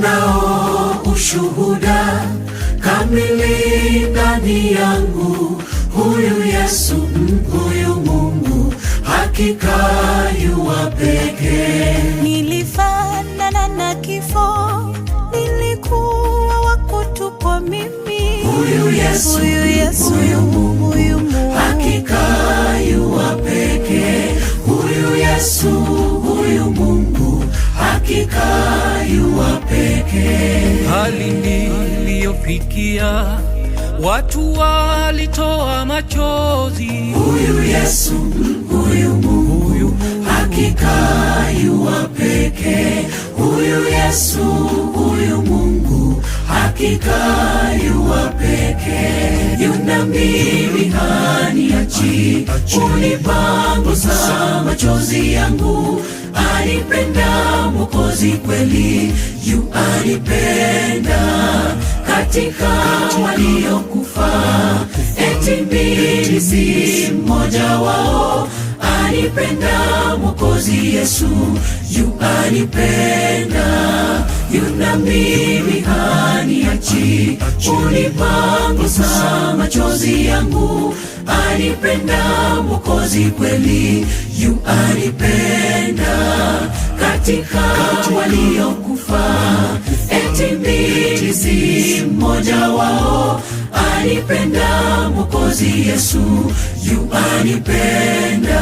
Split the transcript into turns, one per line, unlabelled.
ninao ushuhuda kamili ndani yangu, huyu Yesu, huyu Mungu, hakika yu wa pekee.
Nilifanana na kifo, nilikuwa wa kutupwa mimi,
Huyu Yesu, huyu Mungu, hakika yu wa pekee. Huyu Yesu, huyu Mungu, hakika yu wa pekee.
Hali niliyofikia, watu walitoa machozi.
Huyu Yesu, huyu Mungu, hakika yu wa pekee. Huyu Yesu, huyu Mungu, hakika yu wa pekee. Yuna mimi haniachi, unipangusa machozi yangu. Alipenda Mwokozi kweli, yu alipenda katika waliokufa, eti mimi si mmoja wao. Alipenda Mwokozi Yesu, yu alipenda. Yuna mimi haniachi, unipangusa machozi yangu. Alipenda Mwokozi kweli, yu alipenda katika waliokufa, eti mimi si mmoja wao. Alipenda Mwokozi Yesu, yu alipenda.